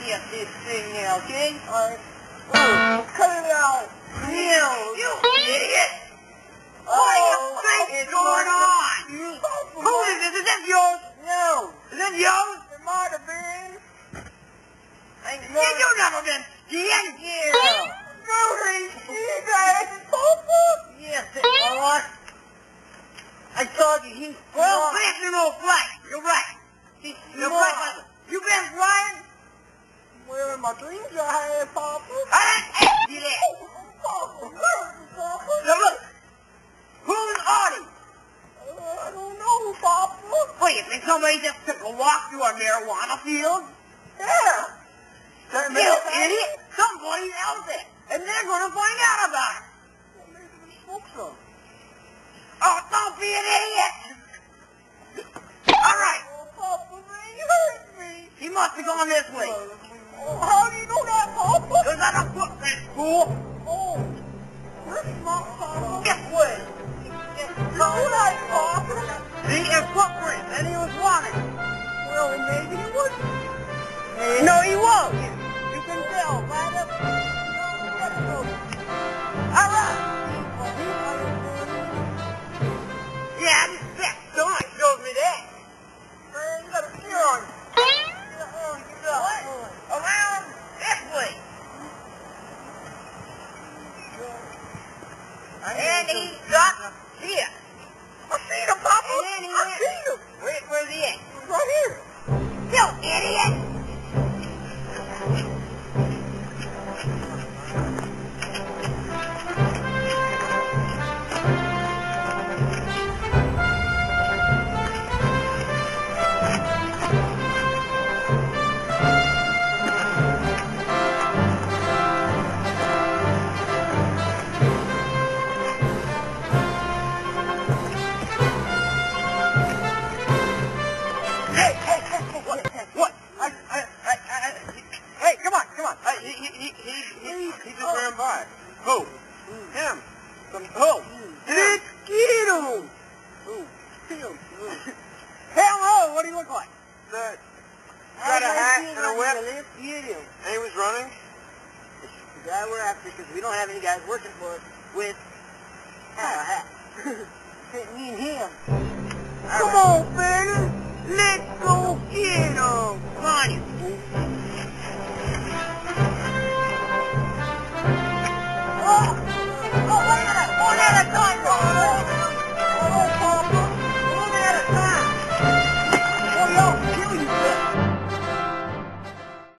get this thing now, okay? Cut it out. You idiot. What is going on? Who is this? Is that yours? No. Is that yours? It might have been. You never been scared? Yeah. Movie. You guys. Yes, it was. I told you he's well, there's no flight. You're right. You're right. You been flying? Well, in my dreams I had, Papa. I didn't ask you that. Papa, now look. Who's Artie? I don't know, Papa. What, you think somebody just took a walk through a marijuana field? Yeah. You idiot. Somebody's out there, and they're going to find out about it. Well, maybe they smoke some. Oh, don't be an idiot! All right. Oh, Papa, man, you hurt me. He must have gone this way. Oh, how do you know that, Papa? Because I don't footprint, fool. Oh, where's my Papa? This way. No, that, Papa. See, his footprint, and he was wanted. Well, maybe he wasn't. No, he was. You can tell right up. All right. Yeah, I just bet. Somebody showed me that. Man, you got a fear on you. What? Around this way. And he got here. I seen him, Papa. And then I seen him. Where's he at? Right here. You idiot. He's just ran by. Who? Him. Who? Let's get him. Who? Him. Hell no, what do you look like? Got a hat and a whip. Let's get him. And he was running? This is the guy we're after because we don't have any guys working for us with a hat. Me and him. Come on, fellas. Let's go get him. Come on, you